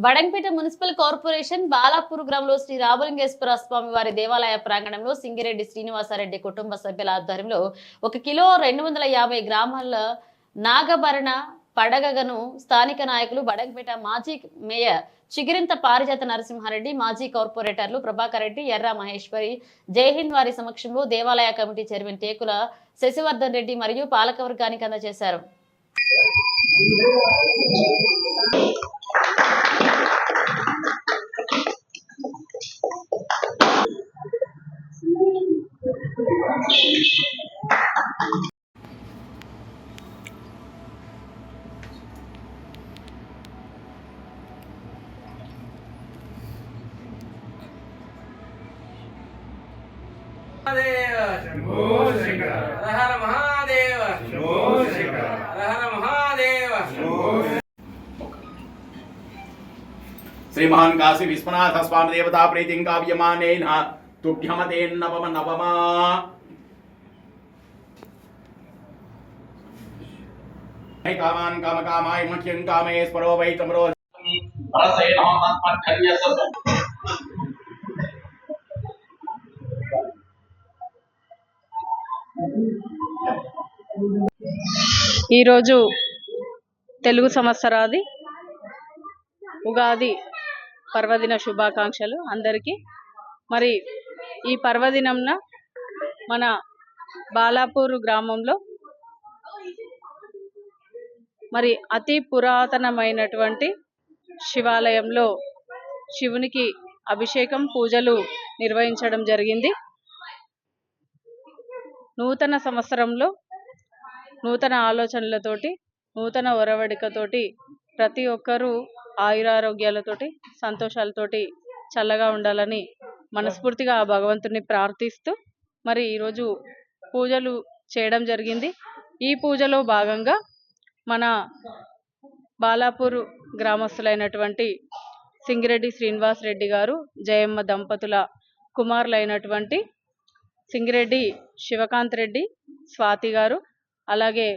Badangpet municipal corporation Balapur గ్రామంలో శ్రీ రామలింగేశ్వర స్వామి వారి దేవాలయ ప్రాంగణంలో సింగిరెడ్డి శ్రీనివాసరెడ్డి కుటుంబ సభ్యుల ఆధ్వర్యంలో 1 కిలో 250 గ్రామాల నాగభరణ పడగను స్థానిక నాయకులు బడంగపేట మాజీ మేయర్ చిగిరింత పారిజాత నరసింహారెడ్డి, మాజీ కార్పొరేటర్లు ప్రభాకర్ రెడ్డి, ఎర్ర మహేశ్వరి, జైహింద్ వారి సమక్షంలో దేవాలయ కమిటీ చైర్మన్ టేకుల శశివర్ధన్ రెడ్డి మరియు పాలకవర్గానికి అందజేశారు. श्रीमहान काशी विश्वनाथ स्वामी देवता प्रीतिं काव्यमानेन तुभ्यमतेन नवम नवमा कामान काम कामाय मुख्यं कामेश्वरो वै तमरो रसेनो मत्मध्यर्यस ఈ రోజు తెలుగు సంవత్సరాది ఉగాది పర్వదిన శుభాకాంక్షలు అందరికీ. మరి ఈ పర్వదినంన మన బాలాపూర్ గ్రామంలో మరి అతి పురాతనమైనటువంటి శివాలయంలో శివునికి అభిషేకం పూజలు నిర్వహించడం జరిగింది. నూతన సంవత్సరంలో నూతన ఆలోచనలతోటి, నూతన ఒరవడికతోటి ప్రతి ఒక్కరూ ఆయురారోగ్యాలతోటి, సంతోషాలతోటి చల్లగా ఉండాలని మనస్ఫూర్తిగా ఆ భగవంతుని ప్రార్థిస్తూ మరి ఈరోజు పూజలు చేయడం జరిగింది. ఈ పూజలో భాగంగా మన బాలాపూర్ గ్రామస్తులైనటువంటి సింగిరెడ్డి శ్రీనివాస్ రెడ్డి గారు, జయమ్మ దంపతుల కుమారులైనటువంటి సింగిరెడ్డి శివకాంత్ రెడ్డి, స్వాతి గారు, అలాగే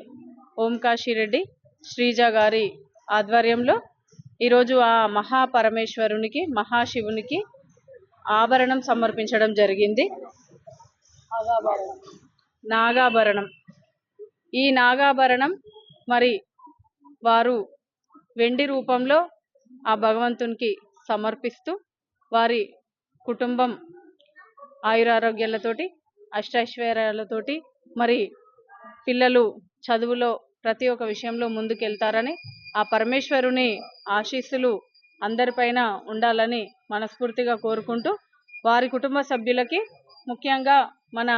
ఓంకాశి రెడ్డి, శ్రీజ గారి ఆధ్వర్యంలో ఈరోజు ఆ మహాపరమేశ్వరునికి, మహాశివునికి ఆభరణం సమర్పించడం జరిగింది. నాగాభరణం. ఈ నాగాభరణం మరి వారు వెండి రూపంలో ఆ భగవంతునికి సమర్పిస్తూ వారి కుటుంబం ఆయురారోగ్యాలతోటి, అష్టైశ్వర్యాలతోటి, మరి పిల్లలు చదువులో ప్రతి ఒక్క విషయంలో ముందుకెళ్తారని, ఆ పరమేశ్వరుని ఆశీస్సులు అందరిపైన ఉండాలని మనస్ఫూర్తిగా కోరుకుంటూ, వారి కుటుంబ సభ్యులకి, ముఖ్యంగా మన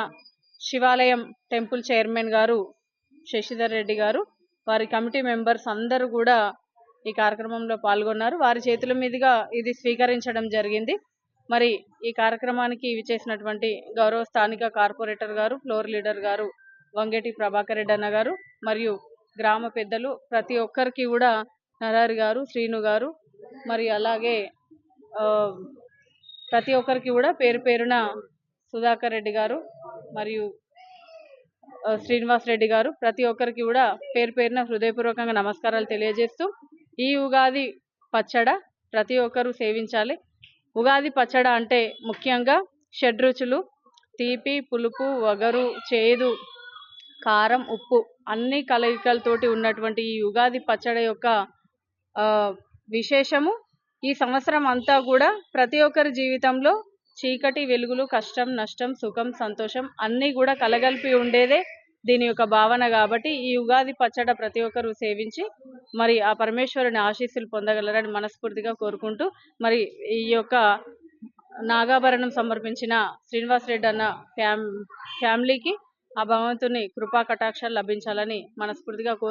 శివాలయం టెంపుల్ చైర్మన్ గారు శశిధర్ రెడ్డి గారు, వారి కమిటీ మెంబర్స్ అందరూ కూడా ఈ కార్యక్రమంలో పాల్గొన్నారు. వారి చేతుల మీదుగా ఇది స్వీకరించడం జరిగింది. మరి ఈ కార్యక్రమానికి విచ్చేసినటువంటి గౌరవ స్థానిక కార్పొరేటర్ గారు, ఫ్లోర్ లీడర్ గారు వంగేటి ప్రభాకర్ రెడ్డి అన్న గారు, మరియు గ్రామ పెద్దలు ప్రతి ఒక్కరికి కూడా నరారి గారు, శ్రీను గారు, మరి అలాగే ప్రతి ఒక్కరికి కూడా పేరు పేరున సుధాకర్ రెడ్డి గారు మరియు శ్రీనివాస్ రెడ్డి గారు, ప్రతి ఒక్కరికి కూడా పేరు పేరున హృదయపూర్వకంగా నమస్కారాలు తెలియజేస్తూ, ఈ ఉగాది పచ్చడ ప్రతి ఒక్కరూ సేవించాలి. ఉగాది పచ్చడ అంటే ముఖ్యంగా షడ్రుచులు, తీపి, పులుపు, వగరు, చేదు, కారం, ఉప్పు అన్ని కలయికలతోటి ఉన్నటువంటి ఈ ఉగాది పచ్చడి యొక్క విశేషము ఈ సంవత్సరం అంతా కూడా ప్రతి ఒక్కరి జీవితంలో చీకటి, వెలుగులు, కష్టం, నష్టం, సుఖం, సంతోషం అన్నీ కూడా కలగలిపి ఉండేదే దీని యొక్క భావన. కాబట్టి ఈ ఉగాది పచ్చడి ప్రతి ఒక్కరూ సేవించి మరి ఆ పరమేశ్వరుని ఆశీస్సులు పొందగలరని మనస్ఫూర్తిగా కోరుకుంటూ, మరి ఈ యొక్క నాగాభరణం సమర్పించిన శ్రీనివాస్ రెడ్డి అన్న ఫ్యామిలీకి ఆ భగవంతుని కృపా కటాక్షాలు లభించాలని మనస్ఫూర్తిగా